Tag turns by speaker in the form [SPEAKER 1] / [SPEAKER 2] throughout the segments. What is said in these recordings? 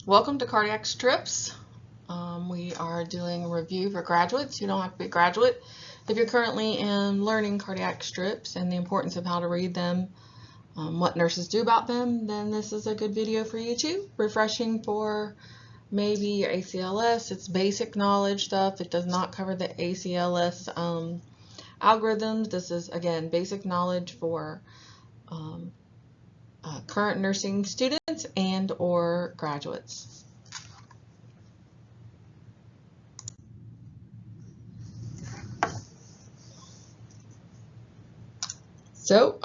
[SPEAKER 1] Welcome to Cardiac Strips. We are doing a review for graduates. You don't have to be a graduate. If you're currently learning cardiac strips and the importance of how to read them, what nurses do about them, then this is a good video for you too. Refreshing for maybe your ACLS. It's basic knowledge stuff. It does not cover the ACLS algorithms. This is, again, basic knowledge for current nursing students and or graduates. So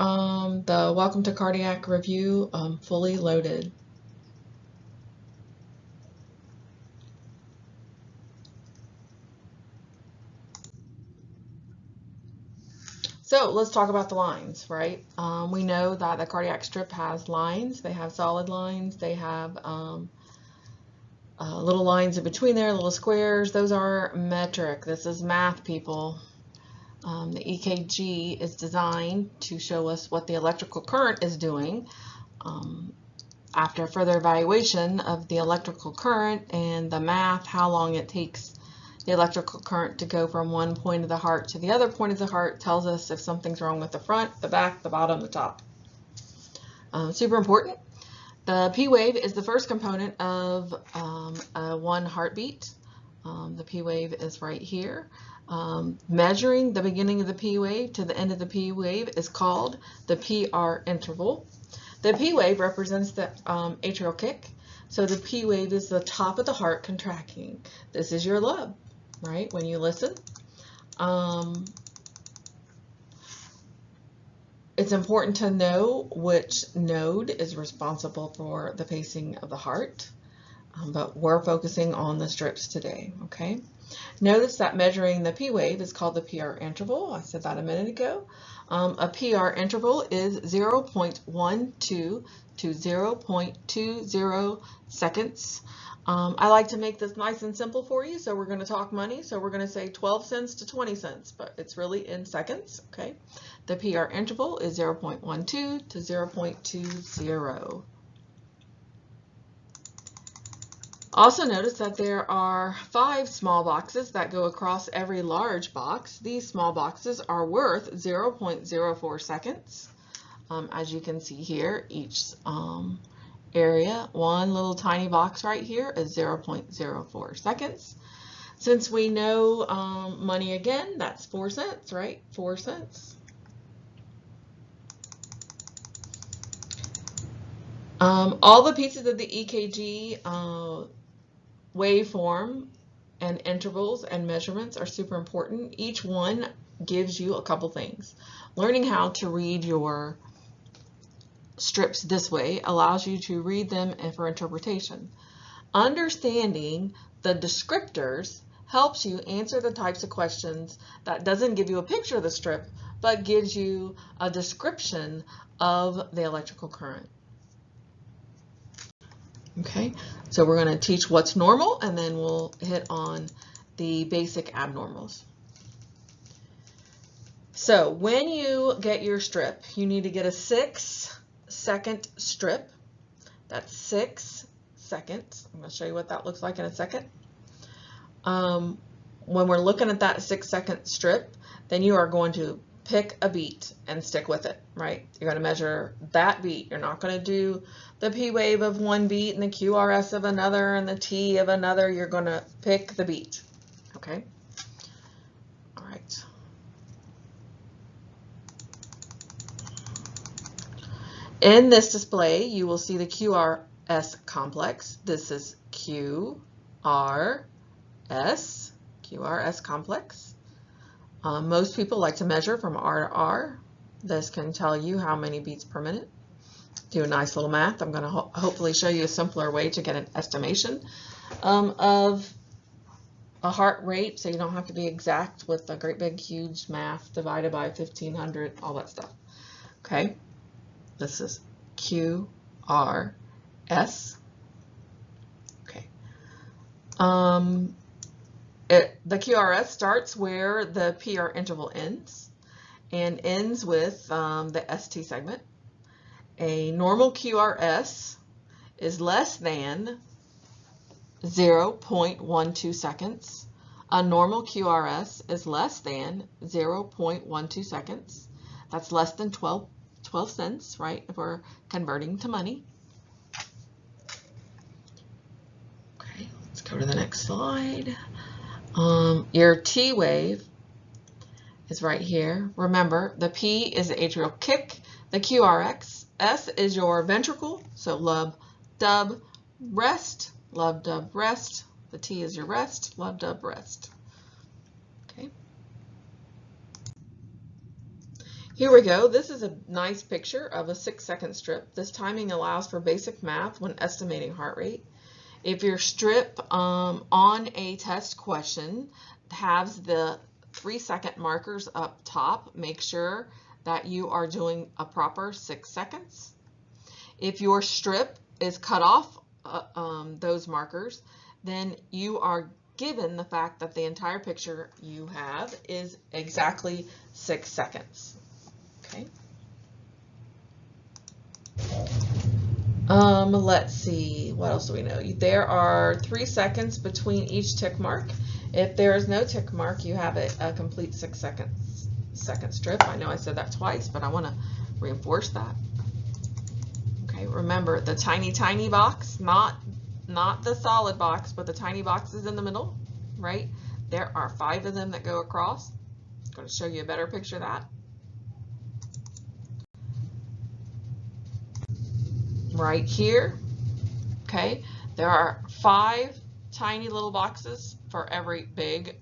[SPEAKER 1] the Welcome to Cardiac review fully loaded. So let's talk about the lines, right? We know that the cardiac strip has lines. They have solid lines. They have little lines in between there, little squares. Those are metric. This is math, people. The EKG is designed to show us what the electrical current is doing. After further evaluation of the electrical current and the math, how long it takes the electrical current to go from one point of the heart to the other point of the heart tells us if something's wrong with the front, the back, the bottom, the top. Super important. The P wave is the first component of one heartbeat. The P wave is right here. Measuring the beginning of the P wave to the end of the P wave is called the PR interval. The P wave represents the atrial kick. So the P wave is the top of the heart contracting. This is your lub, right? When you listen. It's important to know which node is responsible for the pacing of the heart, but we're focusing on the strips today, okay? Notice that measuring the P wave is called the PR interval. I said that a minute ago. A PR interval is 0.12 to 0.20 seconds. I like to make this nice and simple for you, so we're going to talk money. So we're going to say 12 cents to 20 cents, but it's really in seconds, okay? The PR interval is 0.12 to 0.20. Also notice that there are 5 small boxes that go across every large box. These small boxes are worth 0.04 seconds. As you can see here, each area, one little tiny box right here is 0.04 seconds. Since we know money again, that's 4 cents, right? 4 cents. All the pieces of the EKG waveform and intervals and measurements are super important. Each one gives you a couple things. Learning how to read your strips this way allows you to read them for interpretation. Understanding the descriptors helps you answer the types of questions that doesn't give you a picture of the strip, but gives you a description of the electrical current. Okay, so we're going to teach what's normal, and then we'll hit on the basic abnormals. So when you get your strip, you need to get a 6-second strip. That's 6 seconds. I'm going to show you what that looks like in a second. When we're looking at that 6-second strip, then you are going to pick a beat and stick with it, right? You're going to measure that beat. You're not going to do the P wave of one beat and the QRS of another and the T of another. You're going to pick the beat, okay? All right. In this display, you will see the QRS complex. This is QRS complex. Most people like to measure from R to R. This can tell you how many beats per minute. Do a nice little math. I'm going to hopefully show you a simpler way to get an estimation of a heart rate, so you don't have to be exact with the great big huge math divided by 1500, all that stuff. Okay, this is QRS. Okay. The QRS starts where the PR interval ends and ends with the ST segment. A normal QRS is less than 0.12 seconds. A normal QRS is less than 0.12 seconds. That's less than 12 cents, right, if we're converting to money. Okay, let's go to the next slide. Your T wave is right here. Remember, the P is the atrial kick, the QRX, S is your ventricle, so lub, dub, rest, lub, dub, rest. The T is your rest, lub, dub, rest. Okay. Here we go. This is a nice picture of a 6-second strip. This timing allows for basic math when estimating heart rate. If your strip on a test question has the 3-second markers up top, make sure that you are doing a proper 6 seconds. If your strip is cut off those markers, then you are given the fact that the entire picture you have is exactly 6 seconds. Okay. Let's see, what else do we know? There are 3 seconds between each tick mark. If there is no tick mark, you have a complete 6 second strip. I know I said that twice, but I want to reinforce that. Okay, remember the tiny box, not the solid box, but the tiny boxes in the middle, right? There are 5 of them that go across. I'm going to show you a better picture of that. Right here, okay, there are 5 tiny little boxes for every big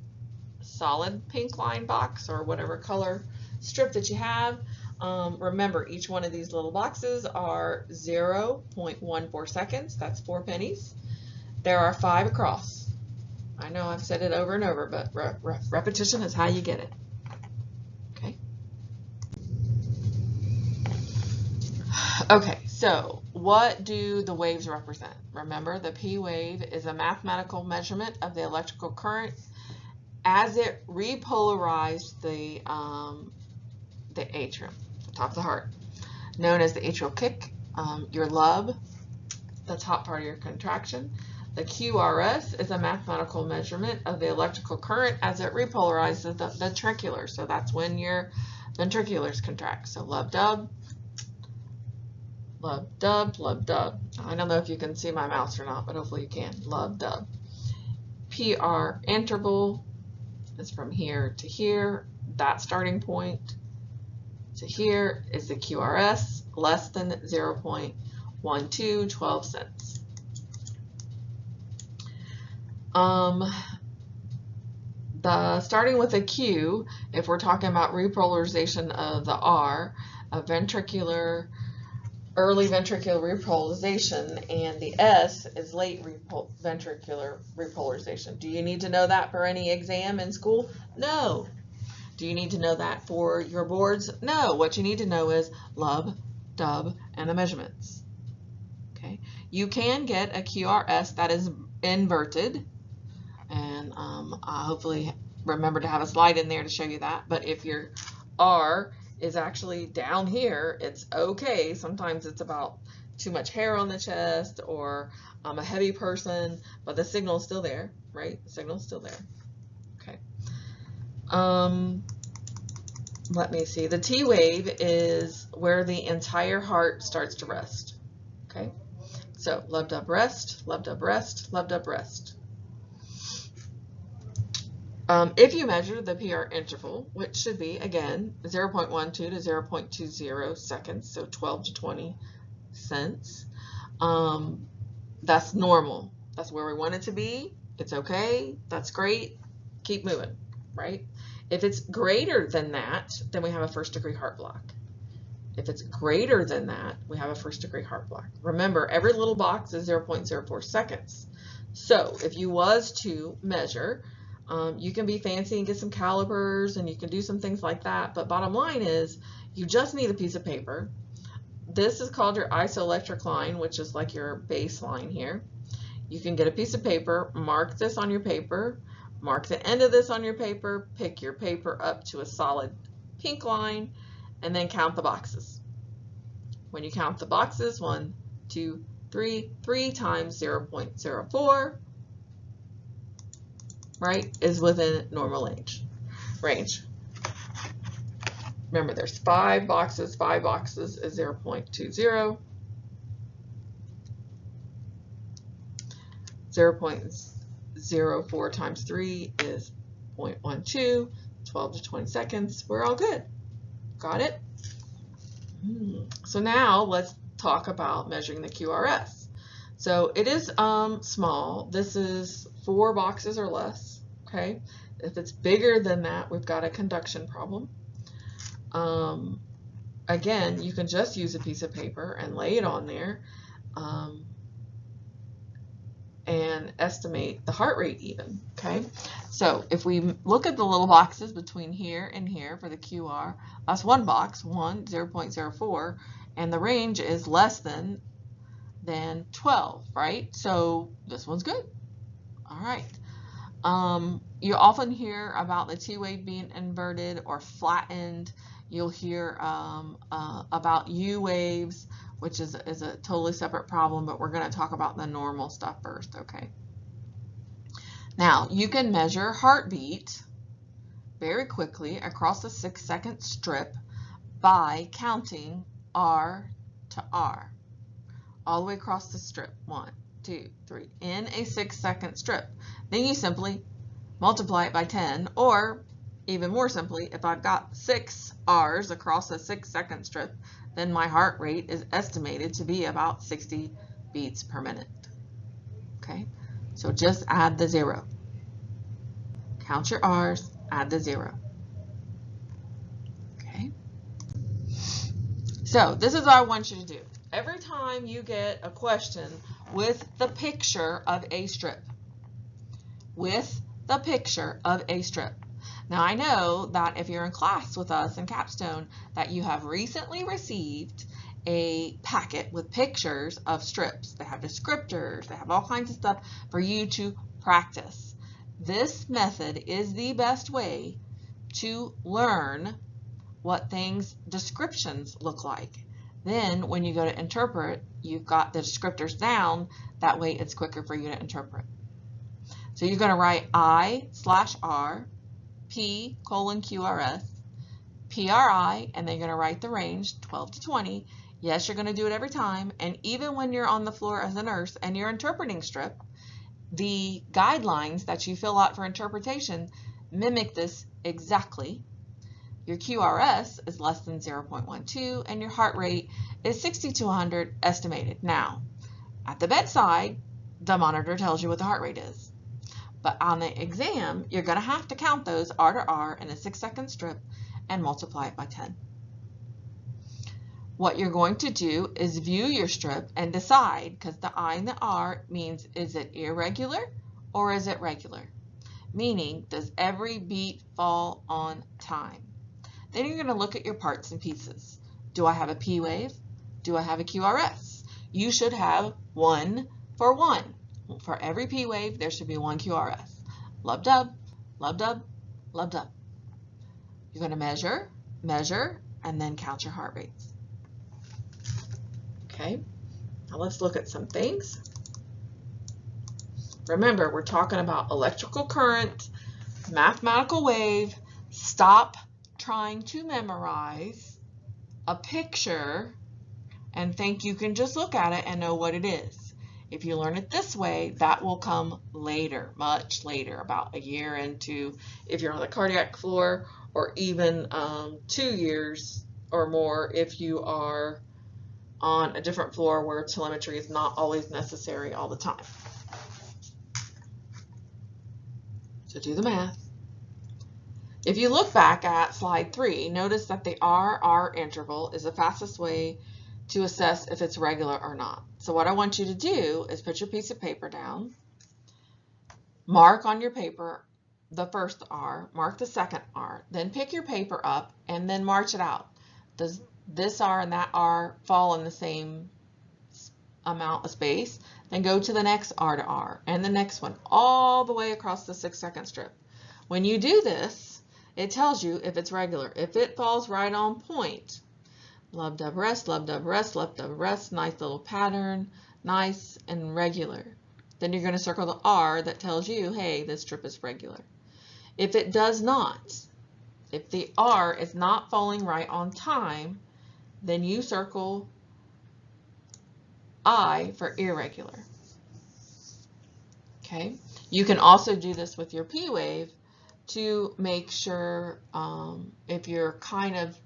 [SPEAKER 1] solid pink line box or whatever color strip that you have. Remember, each one of these little boxes are 0.14 seconds. That's 4 pennies. There are 5 across. I know I've said it over and over, but repetition is how you get it. Okay. Okay, so what do the waves represent? Remember, the P wave is a mathematical measurement of the electrical current as it repolarized the atrium, the top of the heart, known as the atrial kick, your lub, the top part of your contraction. The QRS is a mathematical measurement of the electrical current as it repolarizes the ventricular. So that's when your ventriculars contract. So lub dub, lub dub, lub dub. I don't know if you can see my mouse or not, but hopefully you can. Lub dub. PR interval is from here to here. That starting point to here is the QRS, less than 0.12, 12 cents. Starting with a Q, if we're talking about repolarization of the R, a early ventricular repolarization, and the S is late ventricular repolarization. Do you need to know that for any exam in school? No. Do you need to know that for your boards? No. What you need to know is lub, dub, and the measurements. Okay. You can get a QRS that is inverted, and I hopefully remember to have a slide in there to show you that. But if your R is actually down here, it's okay. Sometimes it's about too much hair on the chest, or I'm a heavy person, but the signal is still there, right? The signal is still there. Okay. Let me see. The T wave is where the entire heart starts to rest. Okay. So lub dub rest, lub dub rest, lub dub rest. If you measure the PR interval, which should be, again, 0.12 to 0.20 seconds, so 12 to 20 cents, that's normal. That's where we want it to be. It's okay. That's great. Keep moving, right? If it's greater than that, then we have a first-degree heart block. If it's greater than that, we have a first-degree heart block. Remember, every little box is 0.04 seconds. So if you was to measure, you can be fancy and get some calipers, and you can do some things like that, but bottom line is you just need a piece of paper. This is called your isoelectric line, which is like your baseline here. You can get a piece of paper, mark this on your paper, mark the end of this on your paper, pick your paper up to a solid pink line, and then count the boxes. When you count the boxes, 1, 2, 3, 3 times 0.04, right, is within normal range. Remember, there's 5 boxes. 5 boxes is 0.20. 0.04 times 3 is 0.12. 12 to 20 seconds. We're all good. Got it? So now let's talk about measuring the QRS. So it is small. This is 4 boxes or less. Okay. If it's bigger than that, we've got a conduction problem. Again, you can just use a piece of paper and lay it on there and estimate the heart rate even. Okay, so if we look at the little boxes between here and here for the QR, that's one box, 0.04, and the range is less than 12, right? So this one's good. All right. You often hear about the T wave being inverted or flattened. You'll hear about U waves, which is a totally separate problem, but we're going to talk about the normal stuff first, okay? Now, you can measure heartbeat very quickly across a 6-second strip by counting R to R, all the way across the strip. 1, 2, 3, in a 6-second strip. Then you simply multiply it by 10, or even more simply, if I've got 6 R's across a 6-second strip, then my heart rate is estimated to be about 60 beats per minute. Okay, so just add the 0. Count your R's, add the 0. Okay, so this is what I want you to do. Every time you get a question with the picture of a strip, Now I know that if you're in class with us in Capstone that you have recently received a packet with pictures of strips. They have descriptors, they have all kinds of stuff for you to practice. This method is the best way to learn what descriptions look like. Then when you go to interpret, you've got the descriptors down. That way it's quicker for you to interpret. So you're going to write I/R P:/QRS, PRI, and then you're going to write the range 12 to 20. Yes, you're going to do it every time, and even when you're on the floor as a nurse and you're interpreting strip, the guidelines that you fill out for interpretation mimic this exactly. Your QRS is less than 0.12, and your heart rate is 60 to 100 estimated. Now, at the bedside, the monitor tells you what the heart rate is. But on the exam, you're going to have to count those R to R in a 6-second strip and multiply it by 10. What you're going to do is view your strip and decide, because the I and the R means, is it irregular or is it regular? Meaning, does every beat fall on time? Then you're going to look at your parts and pieces. Do I have a P wave? Do I have a QRS? You should have 1 for 1. For every P wave, there should be 1 QRS. Lub-dub, lub-dub, lub-dub. You're going to measure, and then count your heart rates. Okay, now let's look at some things. Remember, we're talking about electrical current, mathematical wave. Stop trying to memorize a picture and think you can just look at it and know what it is. If you learn it this way, that will come later, much later, about a year into, if you're on the cardiac floor, or even 2 years or more if you are on a different floor where telemetry is not always necessary all the time. So do the math. If you look back at slide 3, notice that the RR interval is the fastest way to assess if it's regular or not. So what I want you to do is put your piece of paper down, mark on your paper the first R, mark the second R, then pick your paper up and then march it out. Does this R and that R fall in the same amount of space? Then go to the next R to R and the next one, all the way across the 6-second strip. When you do this, it tells you if it's regular. If it falls right on point, lub-dub rest, lub-dub rest, lub-dub rest, nice little pattern, nice and regular. then you're going to circle the R that tells you, hey, this strip is regular. If it does not, if the R is not falling right on time, then you circle I for irregular. Okay, you can also do this with your P wave to make sure if you're kind of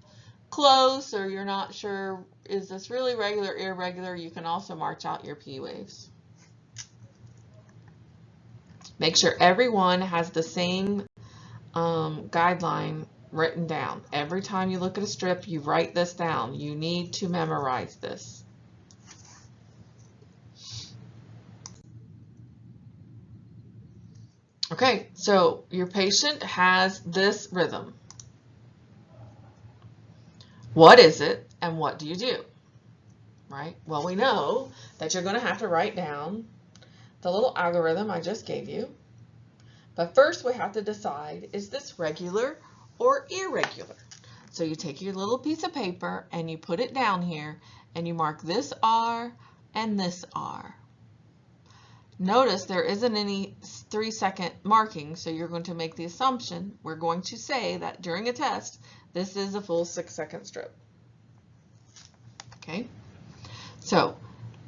[SPEAKER 1] close or you're not sure, is this really regular, irregular, you can also march out your P waves. Make sure everyone has the same guideline written down. Every time you look at a strip, you write this down. You need to memorize this. Okay, so your patient has this rhythm. What is it and what do you do? Right? Well, we know that you're going to have to write down the little algorithm I just gave you. But first we have to decide, is this regular or irregular? So you take your little piece of paper and you put it down here and you mark this R and this R. Notice there isn't any 3-second marking, so you're going to make the assumption, we're going to say that during a test, this is a full 6-second strip. Okay, so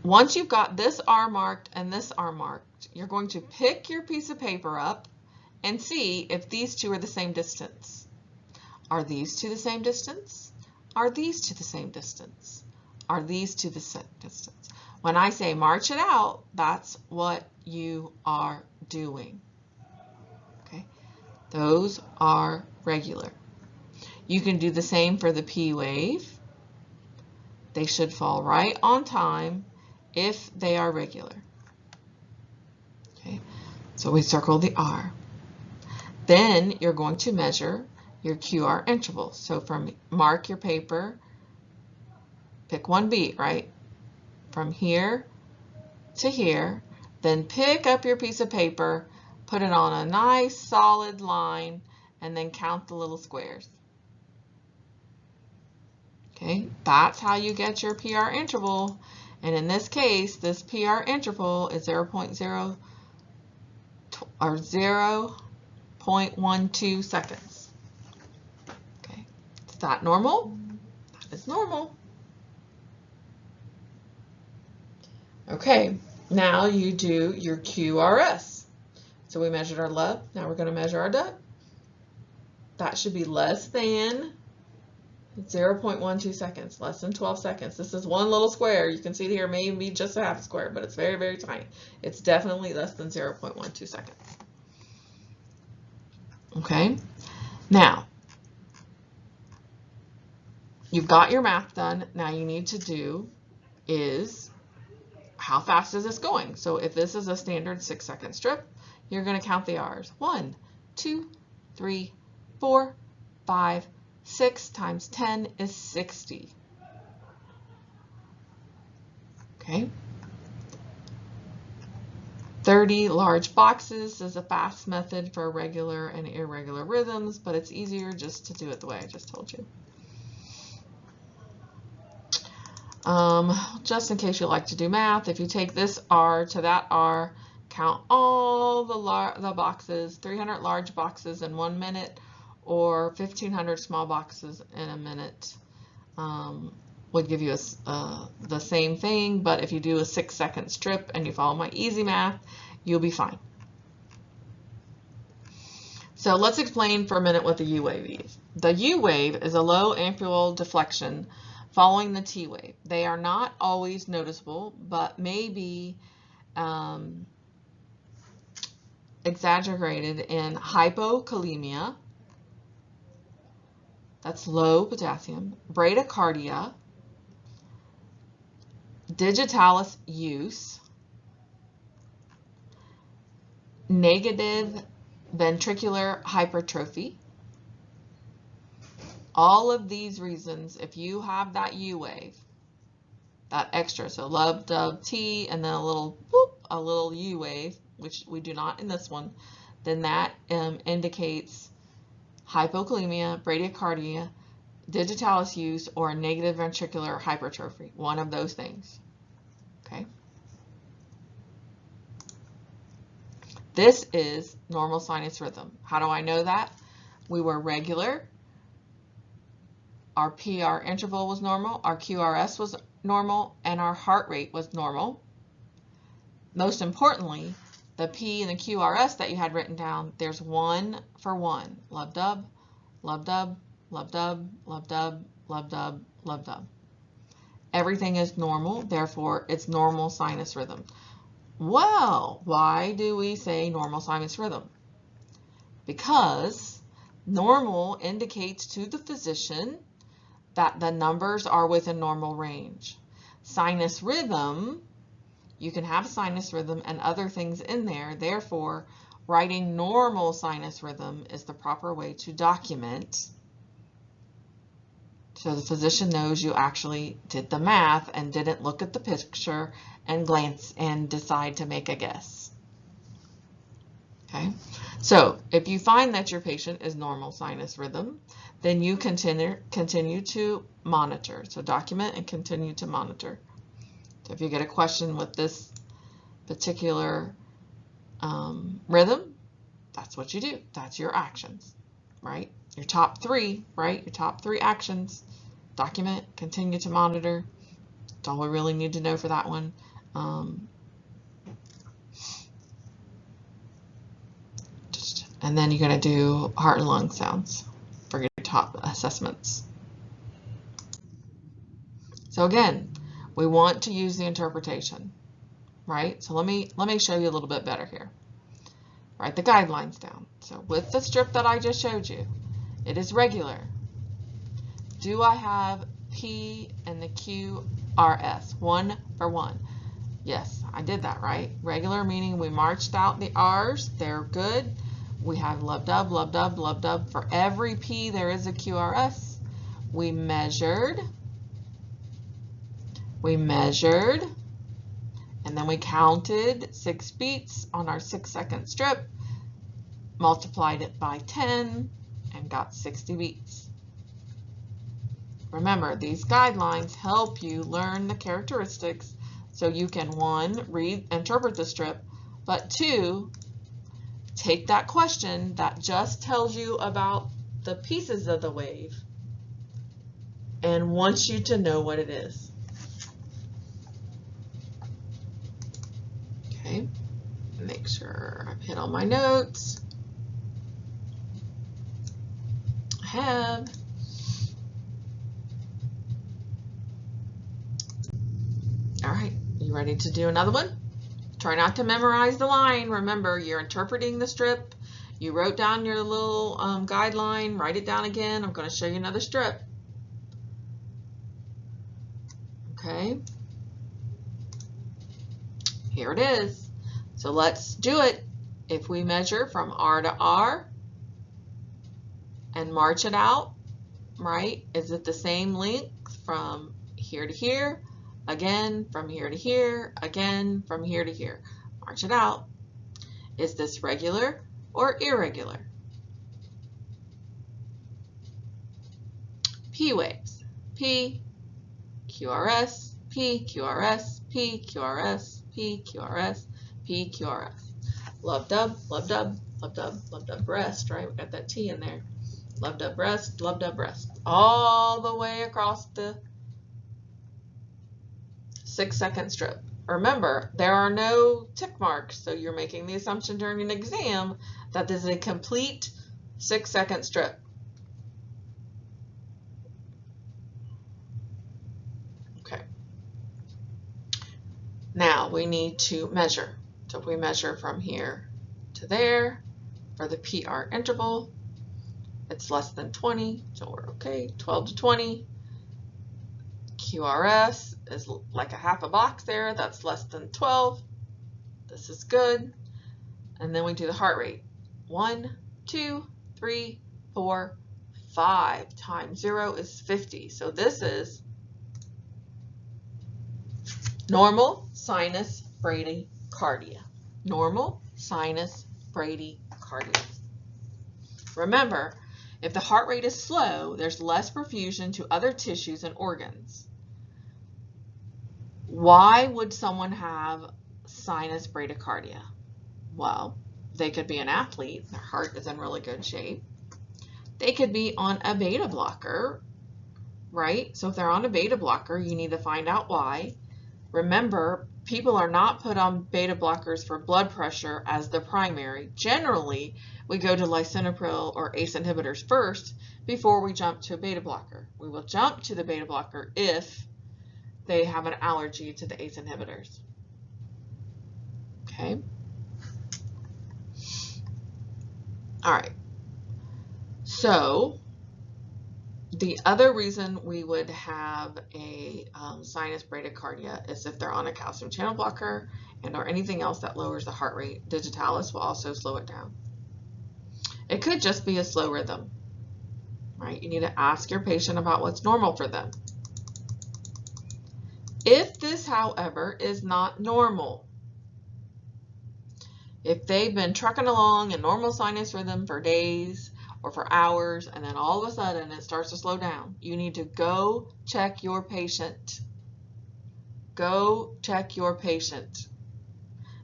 [SPEAKER 1] once you've got this R marked and this R marked, you're going to pick your piece of paper up and see if these two are the same distance. Are these two the same distance? Are these two the same distance? Are these two the same distance? When I say march it out, that's what you are doing. Okay, those are regular. You can do the same for the P wave. They should fall right on time if they are regular. Okay, so we circle the R. Then you're going to measure your QR interval. So mark your paper, pick one beat, right? From here to here, then pick up your piece of paper, put it on a nice solid line, and then count the little squares. Okay, that's how you get your PR interval. And in this case, this PR interval is 0.0 or 0.12 seconds. Okay, is that normal? That is normal. Okay, now you do your QRS. So we measured our LUB, now we're going to measure our DUB. That should be less than 0.12 seconds, less than 12 seconds. This is one little square. You can see here maybe just a half square, but it's very, very tiny. It's definitely less than 0.12 seconds. Okay, now you've got your math done. Now you need to do is how fast is this going? So if this is a standard 6-second strip, you're going to count the R's. 1, 2, 3, 4, 5, 6 times 10 is 60. Okay. 30 large boxes is a fast method for regular and irregular rhythms, but it's easier just to do it the way I just told you. Just in case you like to do math, if you take this R to that R, count all the boxes, 300 large boxes in 1 minute, or 1,500 small boxes in a minute, would give you the same thing, but if you do a 6-second strip and you follow my easy math, you'll be fine. So let's explain for a minute what the U wave is. The U wave is a low amplitude deflection following the T wave. They are not always noticeable, but may be exaggerated in hypokalemia, that's low potassium, bradycardia, digitalis use, negative ventricular hypertrophy. All of these reasons, if you have that U wave, that extra, so LUB, DUB, T, and then a little U wave, which we do not in this one, then that indicates hypokalemia, bradycardia, digitalis use, or negative ventricular hypertrophy, one of those things. Okay. This is normal sinus rhythm. How do I know that? We were regular. Our PR interval was normal. Our QRS was normal. And our heart rate was normal. Most importantly, the P and the QRS that you had written down, there's 1 for 1. Lub-dub, lub-dub, lub-dub, lub-dub, lub-dub, lub-dub. Everything is normal, therefore it's normal sinus rhythm. Well, why do we say normal sinus rhythm? Because normal indicates to the physician that the numbers are within normal range. Sinus rhythm, you can have sinus rhythm and other things in there, therefore writing normal sinus rhythm is the proper way to document so the physician knows you actually did the math and didn't look at the picture and glance and decide to make a guess. Okay, so if you find that your patient is normal sinus rhythm, then you continue to monitor. So document and continue to monitor. So if you get a question with this particular rhythm, that's what you do. That's your actions, right? Your top 3, right? Your top 3 actions. Document, continue to monitor. That's all we really need to know for that one. And then you're going to do heart and lung sounds for your top assessments. So again, we want to use the interpretation, right? So let me show you a little bit better here. Write the guidelines down. So with the strip that I just showed you, it is regular. Do I have P and the QRS? 1 for 1. Yes, I did that, right? Regular meaning we marched out the R's. They're good. We have lub-dub, lub-dub, lub-dub. For every P, there is a QRS. We measured, and then we counted 6 beats on our 6-second strip, multiplied it by 10, and got 60 beats. Remember, these guidelines help you learn the characteristics so you can, 1, interpret the strip, but 2, take that question that just tells you about the pieces of the wave and wants you to know what it is. Okay, make sure I've hit all my notes. I have. All right, you ready to do another one? Try not to memorize the line. Remember, you're interpreting the strip. You wrote down your little guideline. Write it down again. I'm going to show you another strip. Okay. Here it is. So let's do it. If we measure from R to R and march it out, right? Is it the same length from here to here? Again, from here to here, again, from here to here. March it out. Is this regular or irregular? P waves. P, QRS, P, QRS, P, QRS, P, QRS, P, QRS. Lub-dub, lub-dub, lub-dub, lub-dub, rest, right? We got that T in there. Lub-dub, rest, lub-dub, rest. All the way across the 6-second strip. Remember, there are no tick marks, so you're making the assumption during an exam that this is a complete 6-second strip. Okay. Now we need to measure. So if we measure from here to there for the PR interval, it's less than 20, so we're okay. 12 to 20. QRS is like a half a box there. That's less than 12. This is good. And then we do the heart rate. 1, 2, 3, 4, 5 times 0 is 50. So this is normal sinus bradycardia. Normal sinus bradycardia. Remember, if the heart rate is slow, there's less perfusion to other tissues and organs. Why would someone have sinus bradycardia? Well, They could be an athlete, their heart is in really good shape. They could be on a beta blocker, right? So if they're on a beta blocker, you need to find out why. Remember, people are not put on beta blockers for blood pressure as the primary. Generally, we go to lisinopril or ACE inhibitors first before we jump to a beta blocker. We will jump to the beta blocker if they have an allergy to the ACE inhibitors. Okay. All right. So the other reason we would have a sinus bradycardia is if they're on a calcium channel blocker and or anything else that lowers the heart rate. Digitalis will also slow it down. It could just be a slow rhythm, right? You need to ask your patient about what's normal for them. If this, however, is not normal, if they've been trucking along in normal sinus rhythm for days or for hours, and then all of a sudden it starts to slow down, you need to go check your patient. Go check your patient.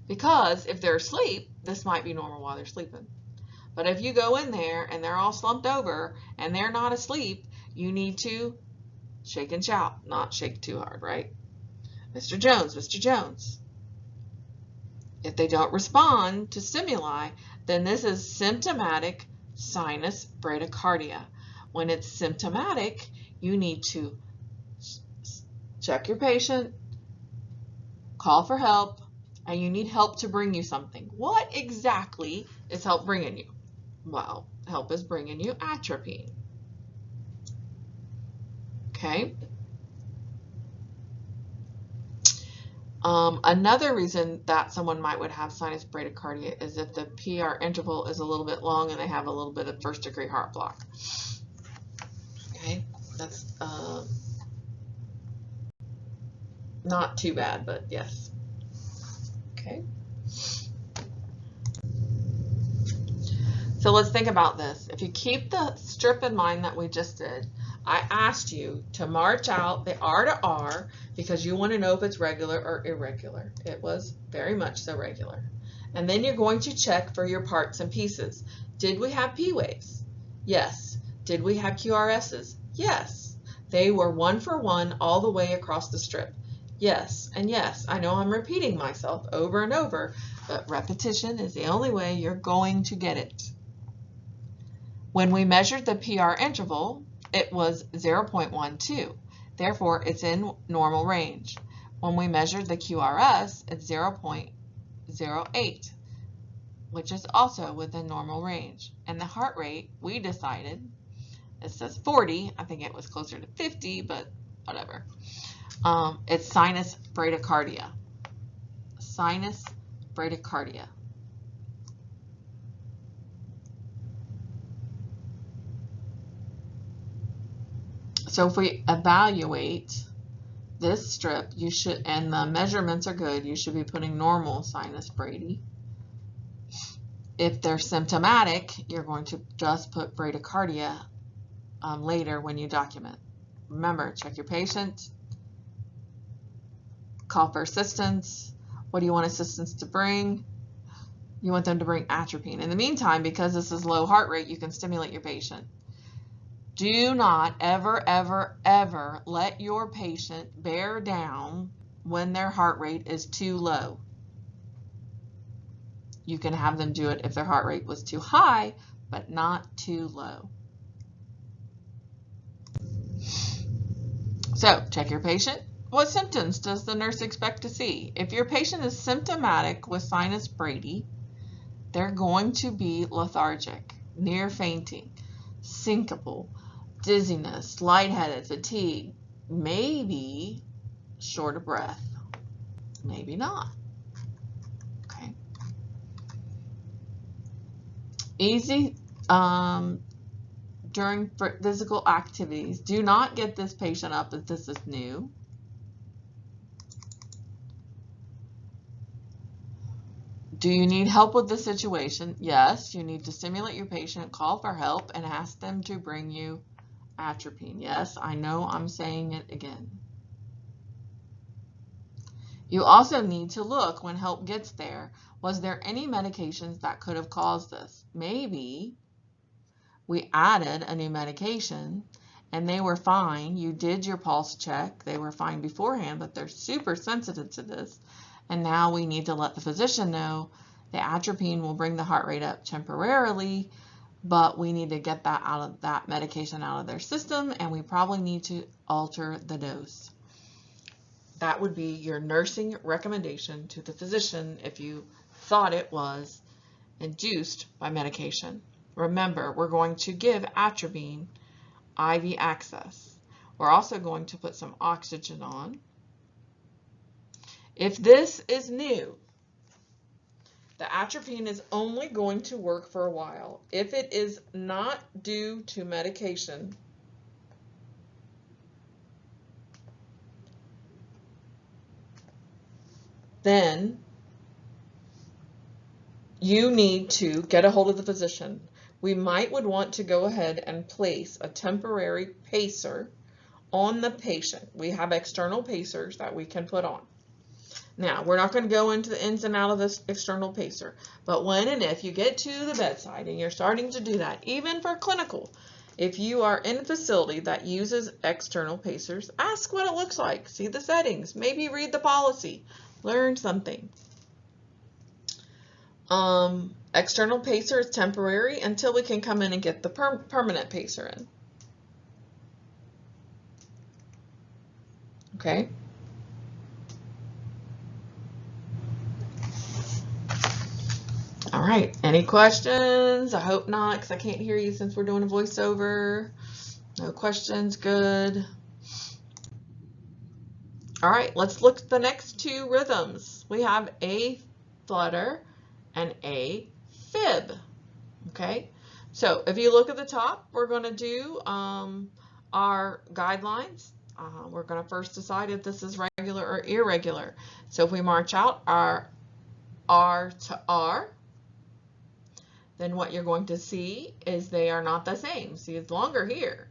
[SPEAKER 1] Because if they're asleep, this might be normal while they're sleeping. But if you go in there and they're all slumped over and they're not asleep, you need to shake and shout, not shake too hard, right? Mr. Jones, Mr. Jones. If they don't respond to stimuli, then this is symptomatic sinus bradycardia. When it's symptomatic, you need to check your patient, call for help, and you need help to bring you something. What exactly is help bringing you? Well, help is bringing you atropine. Okay. Another reason that someone would have sinus bradycardia is if the PR interval is a little bit long and they have a little bit of first-degree heart block. Okay, that's not too bad, but yes. Okay. So let's think about this. If you keep the strip in mind that we just did, I asked you to march out the R to R because you want to know if it's regular or irregular. It was very much so regular. And then you're going to check for your parts and pieces. Did we have P waves? Yes. Did we have QRSs? Yes. They were 1 for 1 all the way across the strip. Yes and yes. I know I'm repeating myself over and over, but repetition is the only way you're going to get it. When we measured the PR interval, it was 0.12. Therefore, it's in normal range. When we measured the QRS, it's 0.08, which is also within normal range. And the heart rate, we decided, it says 40. I think it was closer to 50, but whatever. It's sinus bradycardia. Sinus bradycardia. So if we evaluate this strip, you should, and the measurements are good, you should be putting normal sinus brady. If they're symptomatic, you're going to just put bradycardia later when you document. Remember, check your patient, call for assistance. What do you want assistance to bring? You want them to bring atropine. In the meantime, because this is low heart rate, you can stimulate your patient. Do not ever, ever, ever let your patient bear down when their heart rate is too low. You can have them do it if their heart rate was too high, but not too low. So, check your patient. What symptoms does the nurse expect to see? If your patient is symptomatic with sinus brady, they're going to be lethargic, near fainting, syncopal, dizziness, lightheaded, fatigue, maybe short of breath, maybe not. Okay. Easy during physical activities. Do not get this patient up if this is new. Do you need help with the situation? Yes, you need to stimulate your patient, call for help, and ask them to bring you atropine. Yes, I know I'm saying it again. You also need to look when help gets there. Was there any medications that could have caused this? Maybe we added a new medication and they were fine. You did your pulse check. They were fine beforehand, but they're super sensitive to this. And now we need to let the physician know the atropine will bring the heart rate up temporarily, but we need to get that medication out of their system, and we probably need to alter the dose. That would be your nursing recommendation to the physician if you thought it was induced by medication. Remember, we're going to give atropine IV access. We're also going to put some oxygen on. If this is new, the atropine is only going to work for a while. If it is not due to medication, then you need to get a hold of the physician. We would want to go ahead and place a temporary pacer on the patient. We have external pacers that we can put on. Now, we're not going to go into the ins and outs of this external pacer, but when and if you get to the bedside and you're starting to do that, even for clinical, if you are in a facility that uses external pacers, ask what it looks like, see the settings, maybe read the policy, learn something. External pacer is temporary until we can come in and get the permanent pacer in. Okay. All right, any questions? I hope not, because I can't hear you since we're doing a voiceover. No questions, good. All right, let's look at the next two rhythms. We have A flutter and A fib. Okay, so if you look at the top, we're going to do our guidelines. We're going to first decide if this is regular or irregular. So if we march out our R to R, then what you're going to see is they are not the same. See, it's longer here,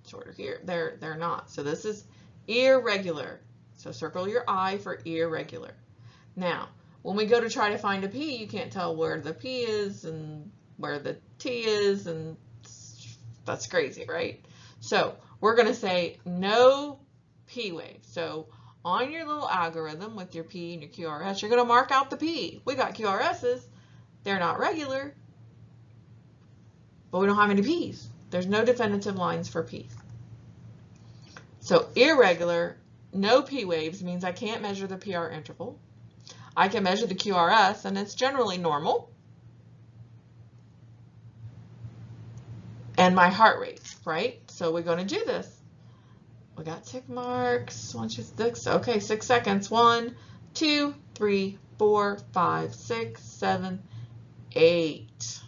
[SPEAKER 1] shorter here. They're not. So this is irregular. So circle your I for irregular. Now, when we go to try to find a P, you can't tell where the P is and where the T is, and that's crazy, right? So we're going to say no P wave. So on your little algorithm with your P and your QRS, you're going to mark out the P. We got QRSs. They're not regular, but we don't have any P's. There's no definitive lines for P's. So irregular, no P waves means I can't measure the PR interval. I can measure the QRS, and it's generally normal. And my heart rate, right? So we're going to do this. We got tick marks, 1, 2, 6. Okay, 6 seconds. 1, 2, 3, 4, 5, 6, 7, 8.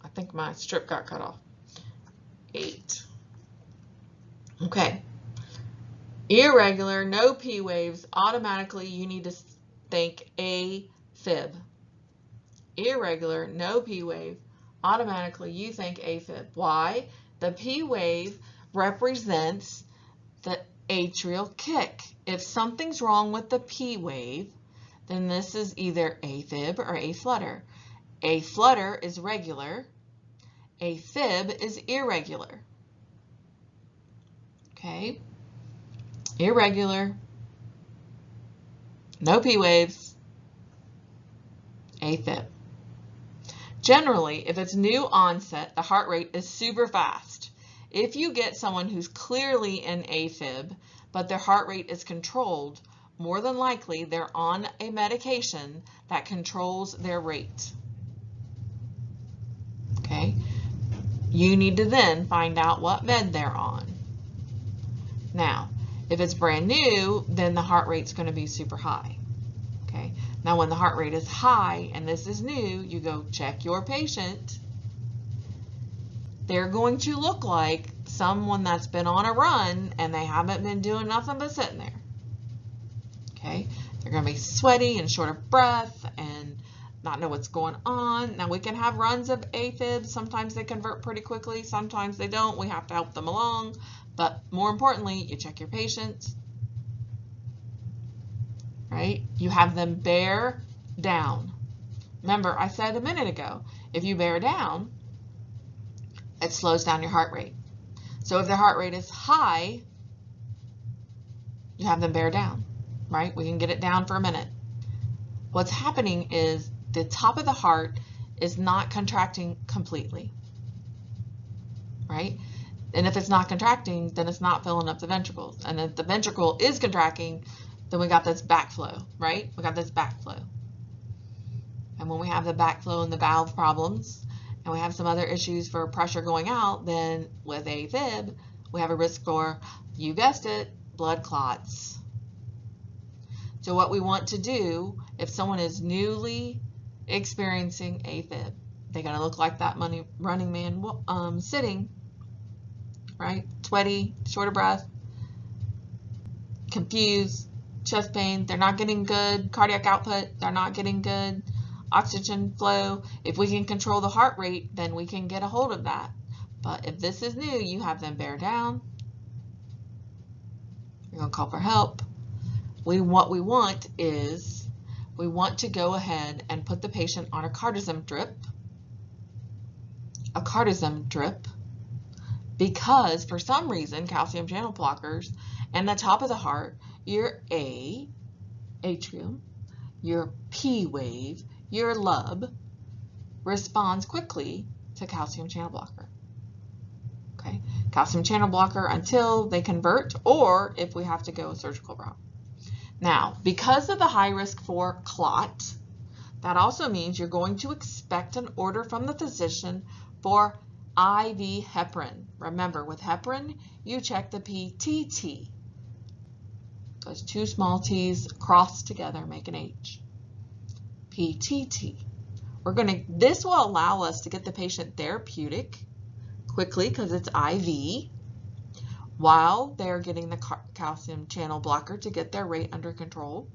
[SPEAKER 1] I think my strip got cut off. 8. Okay. Irregular, no P waves. Automatically, you need to think A fib. Irregular, no P wave. Automatically, you think A fib. Why? The P wave represents the atrial kick. If something's wrong with the P wave, then this is either A fib or A flutter. A flutter is regular. A fib is irregular. Okay? Irregular, no P waves, A fib. Generally, if it's new onset, the heart rate is super fast. If you get someone who's clearly in AFib, but their heart rate is controlled, more than likely they're on a medication that controls their rate. Okay? You need to then find out what med they're on. Now, if it's brand new, then the heart rate's going to be super high. Okay? Now, when the heart rate is high and this is new, you go check your patient. They're going to look like someone that's been on a run and they haven't been doing nothing but sitting there. Okay? They're going to be sweaty and short of breath and not know what's going on. Now, we can have runs of AFib. Sometimes they convert pretty quickly. Sometimes they don't. We have to help them along. But more importantly, you check your patient. right? You have them bear down. Remember, I said a minute ago, if you bear down, it slows down your heart rate. So if their heart rate is high, you have them bear down, right? We can get it down for a minute. What's happening is the top of the heart is not contracting completely, right? And if it's not contracting, then it's not filling up the ventricles. And if the ventricle is contracting, then we got this backflow, right? We got this backflow. And when we have the backflow and the valve problems, and we have some other issues for pressure going out, then with AFib, we have a risk for, you guessed it, blood clots. So what we want to do, if someone is newly experiencing AFib, they're going to look like that running man sitting, right? Sweaty, short of breath, confused, chest pain. They're not getting good cardiac output. They're not getting good oxygen flow. If we can control the heart rate, then we can get a hold of that. But if this is new, you have them bear down. You're going to call for help. What we want is, we want to go ahead and put the patient on a cardizem drip. A cardizem drip, because for some reason, calcium channel blockers and the top of the heart, your A, atrium, your P wave, your lub, responds quickly to calcium channel blocker. Okay, calcium channel blocker until they convert, or if we have to go a surgical route. Now, because of the high risk for clot, that also means you're going to expect an order from the physician for IV heparin. Remember, with heparin, you check the PTT. Those two small T's crossed together make an H. PTT. This will allow us to get the patient therapeutic quickly because it's IV, while they're getting the calcium channel blocker to get their rate under control.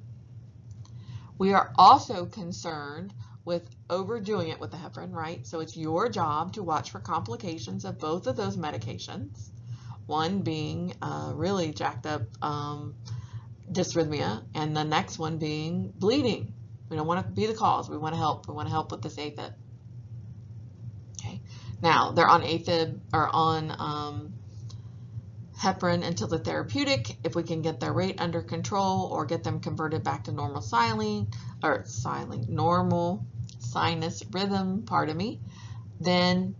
[SPEAKER 1] We are also concerned with overdoing it with the heparin, right? So it's your job to watch for complications of both of those medications, one being really jacked up dysrhythmia, and the next one being bleeding. We don't want to be the cause. We want to help. We want to help with this AFib. Okay. Now, they're on AFib or on heparin until the therapeutic. If we can get their rate under control or get them converted back to normal normal sinus rhythm, then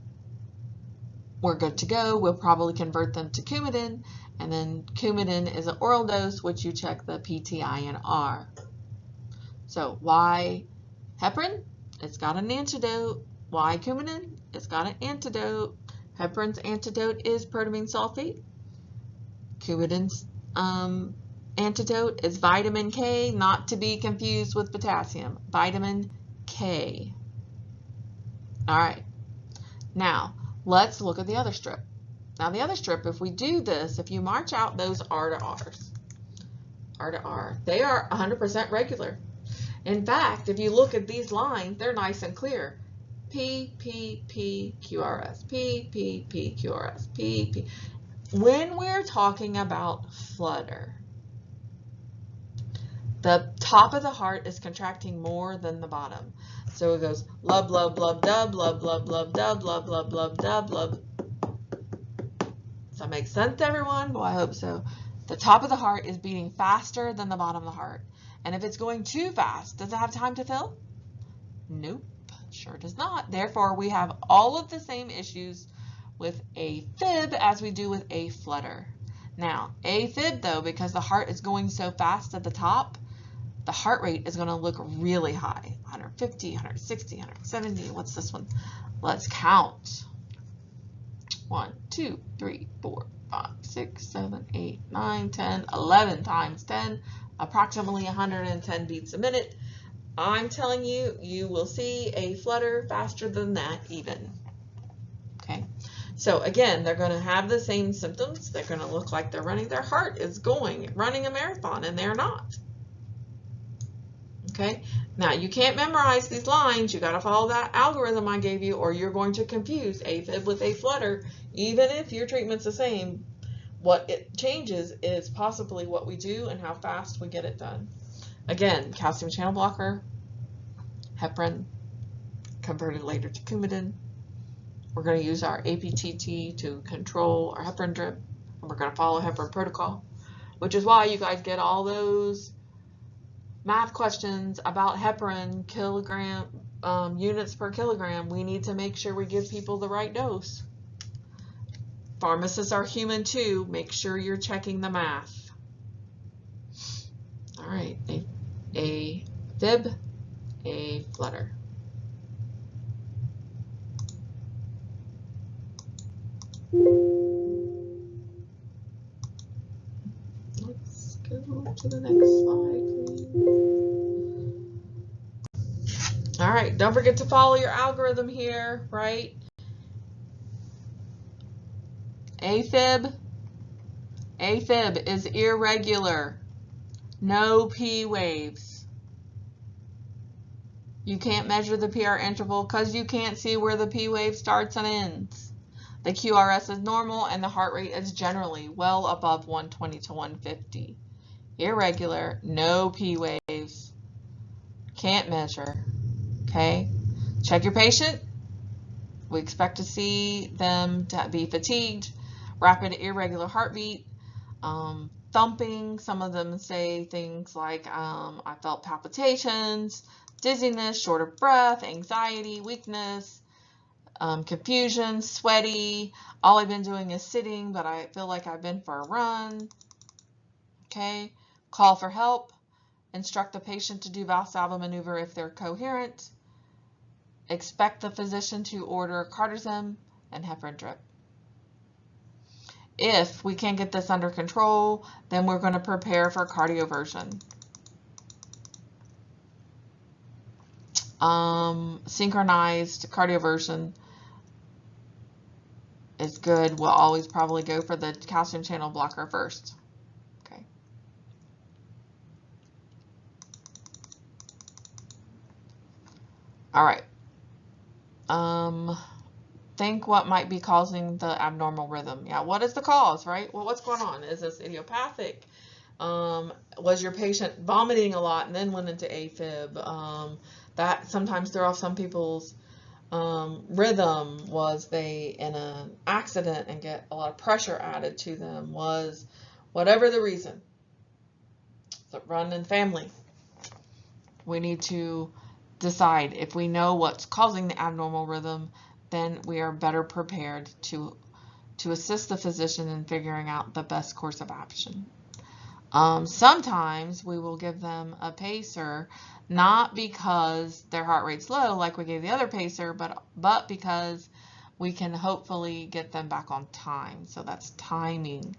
[SPEAKER 1] we're good to go. We'll probably convert them to Coumadin, and then Coumadin is an oral dose, which you check the PTINR. So why heparin? It's got an antidote. Why Coumadin? It's got an antidote. Heparin's antidote is protamine sulfate. Coumadin's antidote is vitamin K, not to be confused with potassium. Vitamin K. All right. Now, let's look at the other strip. Now, the other strip, if we do this, if you march out those R to R's, R to R, they are 100% regular. In fact, if you look at these lines, they're nice and clear. P, P, P, QRS, P, P, P, QRS, P, P. When we're talking about flutter, the top of the heart is contracting more than the bottom. So it goes lub, lub, lub, dub, lub, lub, lub, dub, lub, lub, lub, dub, lub. Does that make sense to everyone? Well, I hope so. The top of the heart is beating faster than the bottom of the heart. And if it's going too fast, does it have time to fill? Nope, sure does not. Therefore, we have all of the same issues with AFib as we do with a flutter. Now, AFib though, because the heart is going so fast at the top, the heart rate is going to look really high. 150, 160, 170. What's this one? Let's count. 1, 2, 3, 4, 5, 6, 7, 8, 9, 10, 11 times 10, approximately 110 beats a minute. I'm telling you, you will see a flutter faster than that even. Okay. So again, they're going to have the same symptoms. They're going to look like they're running. Their heart is running a marathon, and they're not. Okay. Now, you can't memorize these lines. You got to follow that algorithm I gave you, or you're going to confuse AFib with a flutter, even if your treatment's the same. What it changes is possibly what we do and how fast we get it done. Again, calcium channel blocker, heparin, converted later to Coumadin. We're going to use our APTT to control our heparin drip, and we're going to follow heparin protocol, which is why you guys get all those math questions about heparin kilogram, units per kilogram. We need to make sure we give people the right dose. Pharmacists are human too. Make sure you're checking the math. All right, a fib, a flutter. Let's go to the next slide, please. All right, don't forget to follow your algorithm here, right? AFib is irregular. No P waves. You can't measure the PR interval because you can't see where the P wave starts and ends. The QRS is normal and the heart rate is generally well above 120 to 150. Irregular, no P waves. Can't measure. Okay? Check your patient. We expect to see them to be fatigued, rapid irregular heartbeat, thumping. Some of them say things like, I felt palpitations, dizziness, short of breath, anxiety, weakness, confusion, sweaty. All I've been doing is sitting, but I feel like I've been for a run. Okay, call for help. Instruct the patient to do Valsalva maneuver if they're coherent. Expect the physician to order cardizem and heparin drip. If we can't get this under control, then we're going to prepare for cardioversion. Synchronized cardioversion is good. We'll always probably go for the calcium channel blocker first. Okay. All right. Think what might be causing the abnormal rhythm. Yeah, what is the cause, right? Well, what's going on? Is this idiopathic? Was your patient vomiting a lot and then went into AFib? That sometimes throw off some people's rhythm. Was they in an accident and get a lot of pressure added to them? Was whatever the reason. So run in family. We need to decide if we know what's causing the abnormal rhythm, then we are better prepared to assist the physician in figuring out the best course of action. Sometimes we will give them a pacer, not because their heart rate's low like we gave the other pacer, but because we can hopefully get them back on time. So that's timing.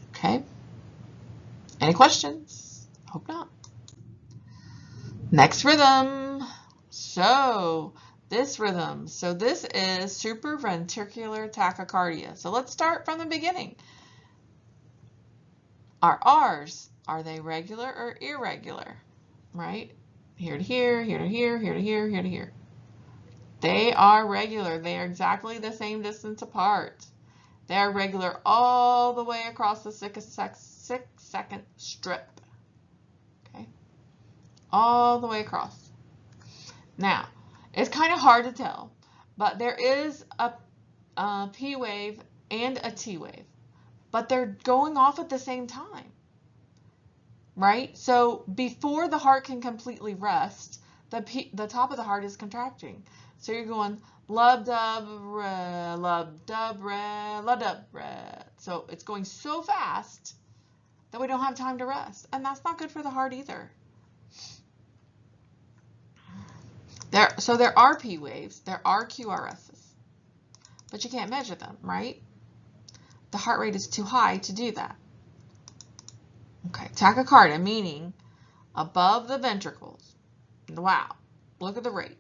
[SPEAKER 1] Okay. Any questions? Hope not. Next rhythm. So this rhythm. So this is supraventricular tachycardia. So let's start from the beginning. Our R's, are they regular or irregular? Right? Here to here, here to here, here to here, here to here. They are regular. They are exactly the same distance apart. They are regular all the way across the 6-second strip. Okay? All the way across. Now, it's kind of hard to tell, but there is a P wave and a T wave, but they're going off at the same time, right? So before the heart can completely rest, the top of the heart is contracting. So you're going lub dub re, lub dub re, lub dub re. So it's going so fast that we don't have time to rest, and that's not good for the heart either. So there are P waves, there are QRSs, but you can't measure them, right? The heart rate is too high to do that. Okay, tachycardia, meaning above the ventricles. Wow, look at the rate.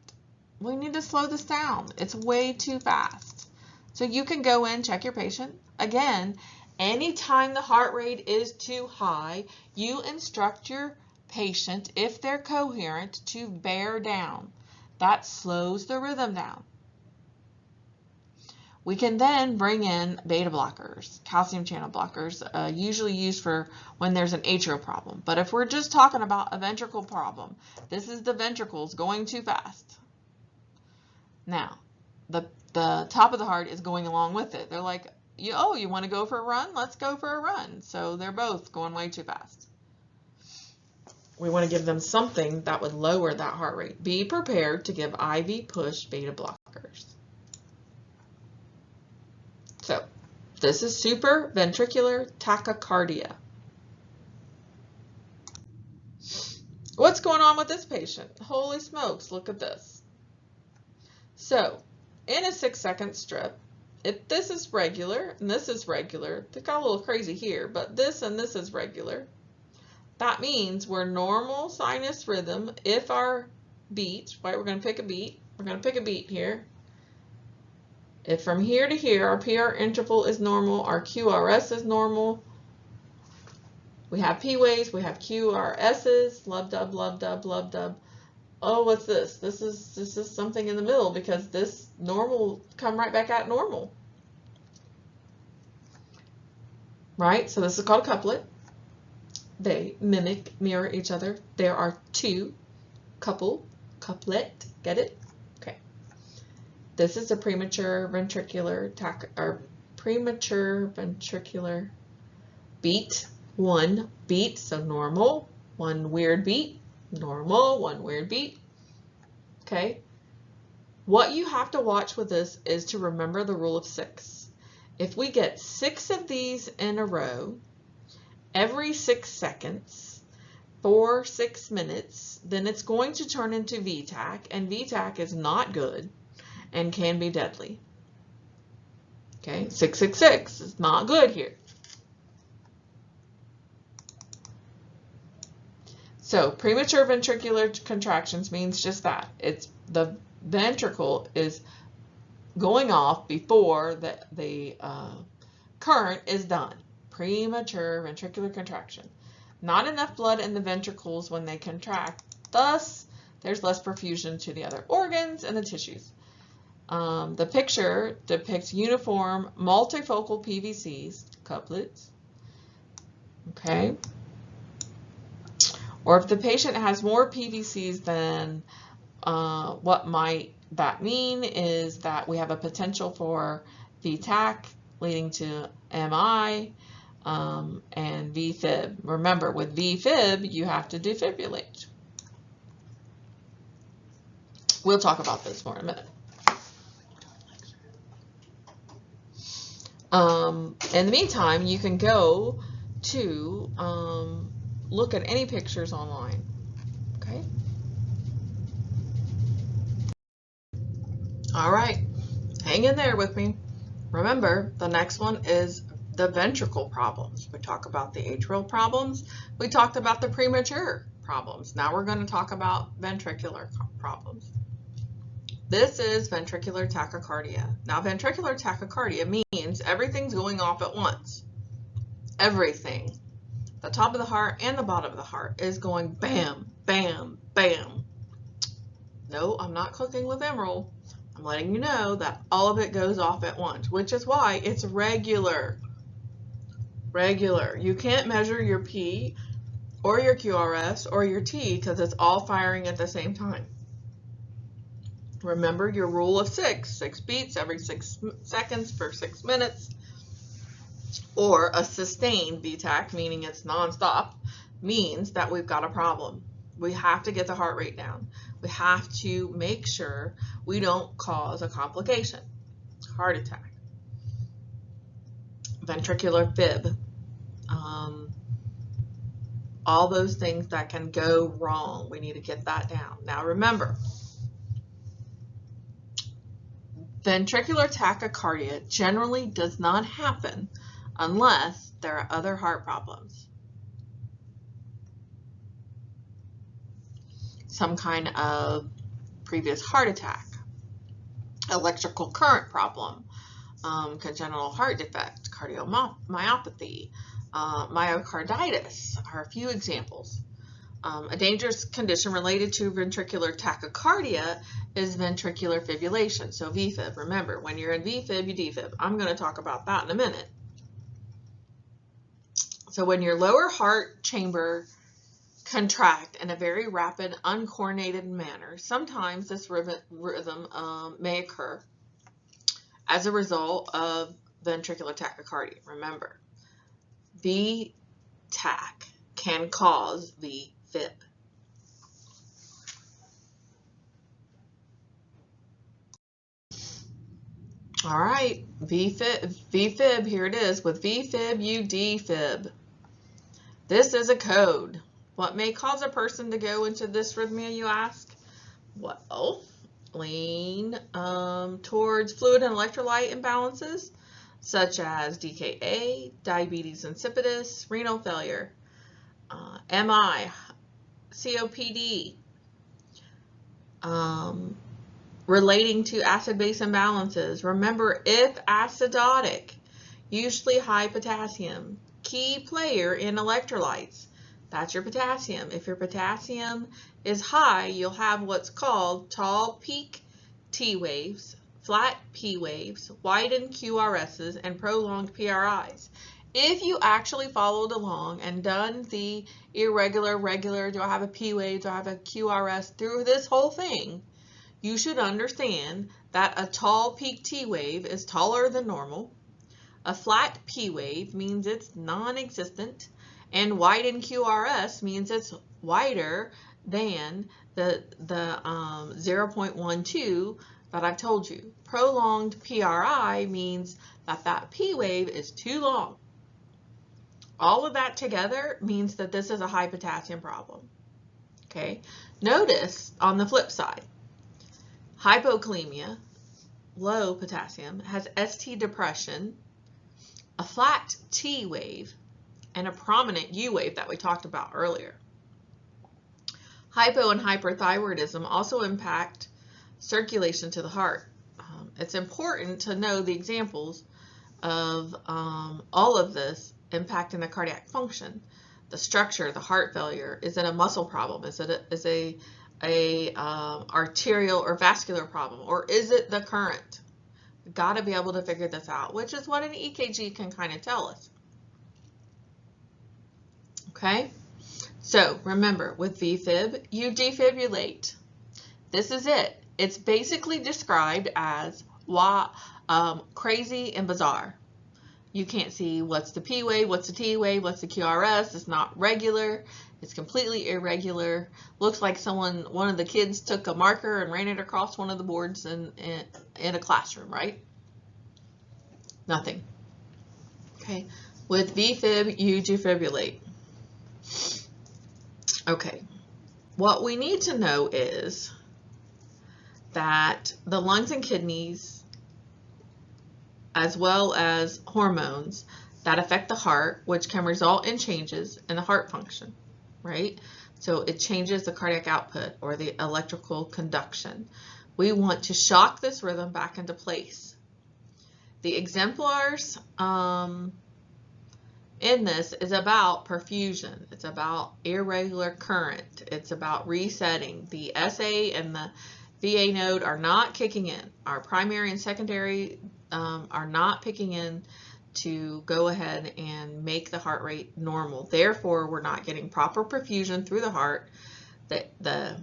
[SPEAKER 1] We need to slow this down. It's way too fast. So you can go in, check your patient. Again, anytime the heart rate is too high, you instruct your patient, if they're coherent, to bear down. That slows the rhythm down. We can then bring in beta blockers, calcium channel blockers, usually used for when there's an atrial problem. But if we're just talking about a ventricle problem, this is the ventricles going too fast. Now, the top of the heart is going along with it. They're like, oh, you want to go for a run? Let's go for a run. So they're both going way too fast. We want to give them something that would lower that heart rate. Be prepared to give IV push beta blockers. So this is supraventricular tachycardia. What's going on with this patient? Holy smokes, look at this. So in a 6-second strip, if this is regular and this is regular, they got a little crazy here, but this and this is regular. That means we're normal sinus rhythm if our beat, right, we're going to pick a beat. We're going to pick a beat here. If from here to here, our PR interval is normal, our QRS is normal. We have P waves, we have QRSs, lub dub, lub dub, lub dub. Oh, what's this? This is something in the middle because this normal come right back at normal. Right? So this is called a couplet. They mirror each other. There are two couplet. Get it? Okay. This is a premature ventricular beat. One beat, so normal. One weird beat, normal. One weird beat. Okay. What you have to watch with this is to remember the rule of 6. If we get 6 of these in a row, every 6 seconds for 6 minutes, then it's going to turn into VTAC, and VTAC is not good and can be deadly. Okay, 666 is not good here. So premature ventricular contractions means just that. It's the ventricle is going off before the current is done. Premature ventricular contraction. Not enough blood in the ventricles when they contract. Thus, there's less perfusion to the other organs and the tissues. The picture depicts uniform multifocal PVCs, couplets. Okay. Or if the patient has more PVCs than what might that mean is that we have a potential for VTAC leading to MI and VFib. Remember, with VFib, you have to defibrillate. We'll talk about this more in a minute. In the meantime, you can go to look at any pictures online. Okay. All right, hang in there with me. Remember, the next one is the ventricle problems. We talk about the atrial problems. We talked about the premature problems. Now we're going to talk about ventricular problems. This is ventricular tachycardia. Now, ventricular tachycardia means everything's going off at once. Everything. The top of the heart and the bottom of the heart is going bam, bam, bam. No, I'm not cooking with Emerald. I'm letting you know that all of it goes off at once, which is why it's regular. Regular. You can't measure your P or your QRS or your T because it's all firing at the same time. Remember your rule of 6 beats every 6 seconds for 6 minutes, or a sustained VTAC, meaning it's nonstop, means that we've got a problem. We have to get the heart rate down. We have to make sure we don't cause a complication, heart attack, ventricular fib, all those things that can go wrong. We need to get that down. Now remember, ventricular tachycardia generally does not happen unless there are other heart problems. Some kind of previous heart attack, electrical current problem, congenital heart defect, cardiomyopathy, myocarditis are a few examples. A dangerous condition related to ventricular tachycardia is ventricular fibrillation, so VFib. Remember, when you're in VFib, you defib. I'm going to talk about that in a minute. So when your lower heart chamber contract in a very rapid, uncoordinated manner, sometimes this rhythm may occur as a result of ventricular tachycardia. Remember, VTach can cause VFib. All right, VFib, here it is. With VFib, you defib. This is a code. What may cause a person to go into dysrhythmia, you ask? Well, lean towards fluid and electrolyte imbalances, such as DKA, diabetes insipidus, renal failure, MI, COPD, relating to acid-base imbalances. Remember, if acidotic, usually high potassium, key player in electrolytes. That's your potassium. If your potassium is high, you'll have what's called tall peak T waves, flat P waves, widened QRSs, and prolonged PRIs. If you actually followed along and done the irregular, regular, do I have a P wave, do I have a QRS through this whole thing, you should understand that a tall peak T wave is taller than normal. A flat P wave means it's non-existent, and widened QRS means it's wider than the 0.12 that I've told you. Prolonged PRI means that P wave is too long. All of that together means that this is a high potassium problem. Okay. Notice on the flip side, hypokalemia, low potassium, has ST depression, a flat T wave, and a prominent U wave that we talked about earlier. Hypo and hyperthyroidism also impact circulation to the heart. It's important to know the examples of all of this impacting the cardiac function. The structure, the heart failure, is it a muscle problem? Is it a arterial or vascular problem? Or is it the current? We've got to be able to figure this out, which is what an EKG can kind of tell us. Okay, so remember, with VFib, you defibrillate. This is it. It's basically described as crazy and bizarre. You can't see what's the P wave, what's the T wave, what's the QRS. It's not regular. It's completely irregular. Looks like one of the kids took a marker and ran it across one of the boards in a classroom, right? Nothing. Okay, with VFib, you defibrillate. Okay, what we need to know is that the lungs and kidneys, as well as hormones that affect the heart, which can result in changes in the heart function, right? So it changes the cardiac output or the electrical conduction. We want to shock this rhythm back into place. The exemplars in this is about perfusion. It's about irregular current. It's about resetting. The SA and the VA node are not kicking in. Our primary and secondary are not picking in to go ahead and make the heart rate normal. Therefore, we're not getting proper perfusion through the heart. The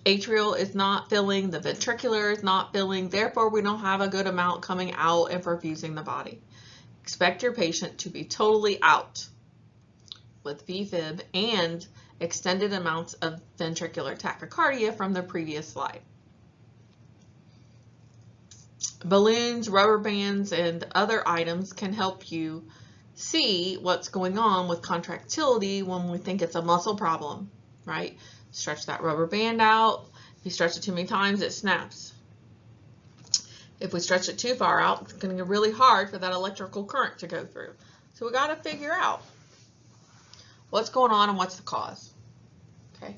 [SPEAKER 1] atrial is not filling, the ventricular is not filling. Therefore, we don't have a good amount coming out and perfusing the body. Expect your patient to be totally out with VFib and extended amounts of ventricular tachycardia from the previous slide. Balloons, rubber bands, and other items can help you see what's going on with contractility when we think it's a muscle problem, right? Stretch that rubber band out. If you stretch it too many times, it snaps. If we stretch it too far out, it's going to get really hard for that electrical current to go through. So we got to figure out what's going on and what's the cause. Okay.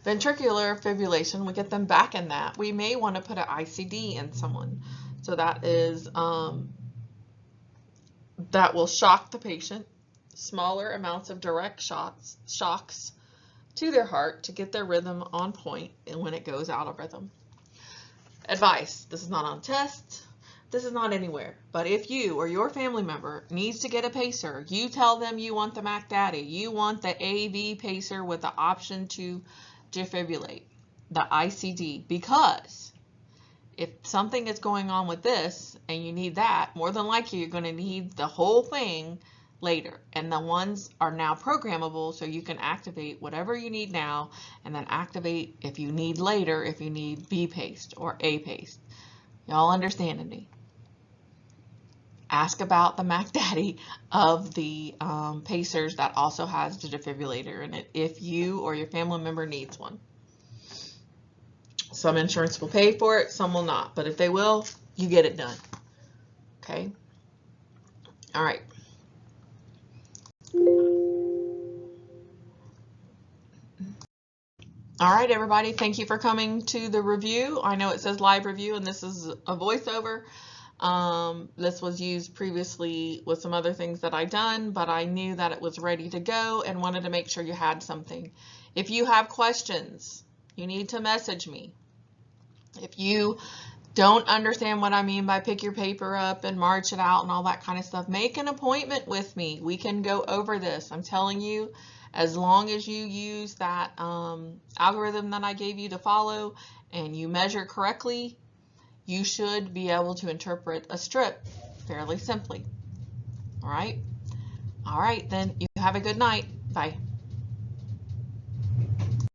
[SPEAKER 1] Ventricular fibrillation, we get them back in that. We may want to put an ICD in someone. So that is, that will shock the patient. Smaller amounts of direct shocks to their heart to get their rhythm on point and when it goes out of rhythm. Advice, this is not on tests, this is not anywhere, but if you or your family member needs to get a pacer, you tell them you want the Mac Daddy, you want the AV pacer with the option to defibrillate, the ICD, because if something is going on with this and you need that, more than likely you're going to need the whole thing later. And the ones are now programmable, so you can activate whatever you need now and then activate if you need later, if you need B paste or A paste. Y'all understanding me? Ask about the Mac Daddy of the pacers that also has the defibrillator in it if you or your family member needs one. Some insurance will pay for it, some will not, but if they will, you get it done. Okay? All right. All right, everybody, thank you for coming to the review. I know it says live review, and this is a voiceover. This was used previously with some other things that I done, but I knew that it was ready to go and wanted to make sure you had something. If you have questions, you need to message me. If you don't understand what I mean by pick your paper up and march it out and all that kind of stuff, make an appointment with me. We can go over this. I'm telling you, as long as you use that algorithm that I gave you to follow and you measure correctly, you should be able to interpret a strip fairly simply. All right? All right, then you have a good night. Bye.